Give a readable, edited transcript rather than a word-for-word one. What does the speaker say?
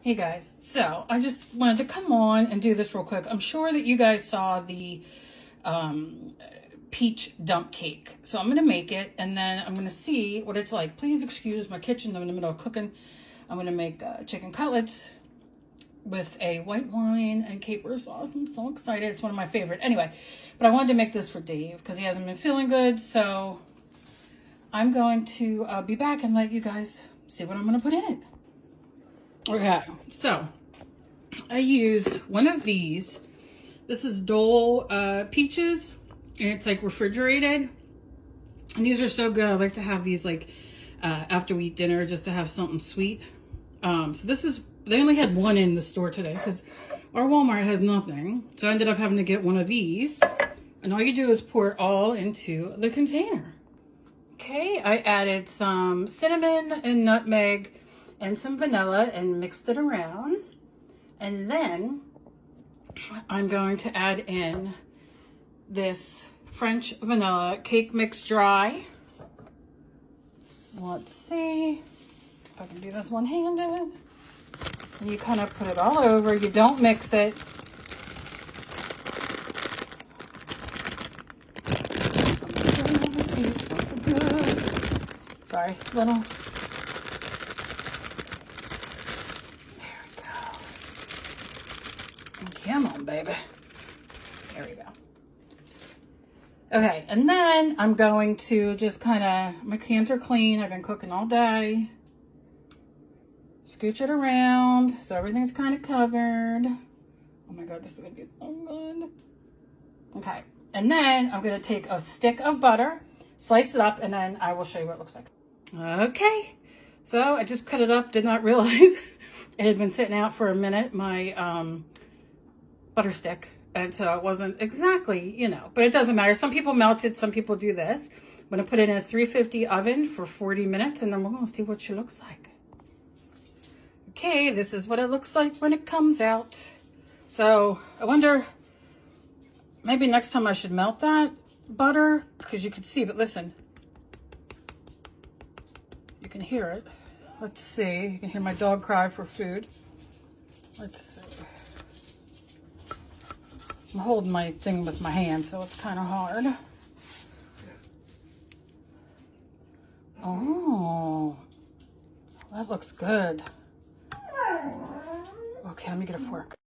Hey guys, so I just wanted to come on and do this real quick. I'm sure that you guys saw the peach dump cake. So I'm going to make it and then I'm going to see what it's like. Please excuse my kitchen. I'm in the middle of cooking. I'm going to make chicken cutlets with a white wine and caper sauce. I'm so excited. It's one of my favorite. Anyway, but I wanted to make this for Dave because he hasn't been feeling good. So I'm going to be back and let you guys see what I'm going to put in it. Okay, so I used one of these. This is Dole peaches, and it's like refrigerated. And these are so good. I like to have these like after we eat dinner just to have something sweet. So this is, they only had one in the store today because our Walmart has nothing. So I ended up having to get one of these. And all you do is pour it all into the container. Okay, I added some cinnamon and nutmeg and some vanilla and mixed it around. And then I'm going to add in this French vanilla cake mix dry. Let's see if I can do this one-handed. And you kind of put it all over. You don't mix it. Sorry, little. Come on, baby. There we go. Okay, and then I'm going to just kind of, my hands are clean. I've been cooking all day. Scooch it around so everything's kind of covered. Oh my God, this is going to be so good. Okay, and then I'm going to take a stick of butter, slice it up, and then I will show you what it looks like. Okay, so I just cut it up. Did not realize it had been sitting out for a minute. My butter stick, and so it wasn't exactly, you know, but it doesn't matter. Some people melt it, some people do this. I'm going to put it in a 350 oven for 40 minutes and then we're going to see what she looks like. Okay, this is what it looks like when it comes out. So I wonder, maybe next time I should melt that butter because you can see, but listen, you can hear it. Let's see, you can hear my dog cry for food. Let's see. I'm holding my thing with my hand, so it's kind of hard. Oh, that looks good. Okay, let me get a fork.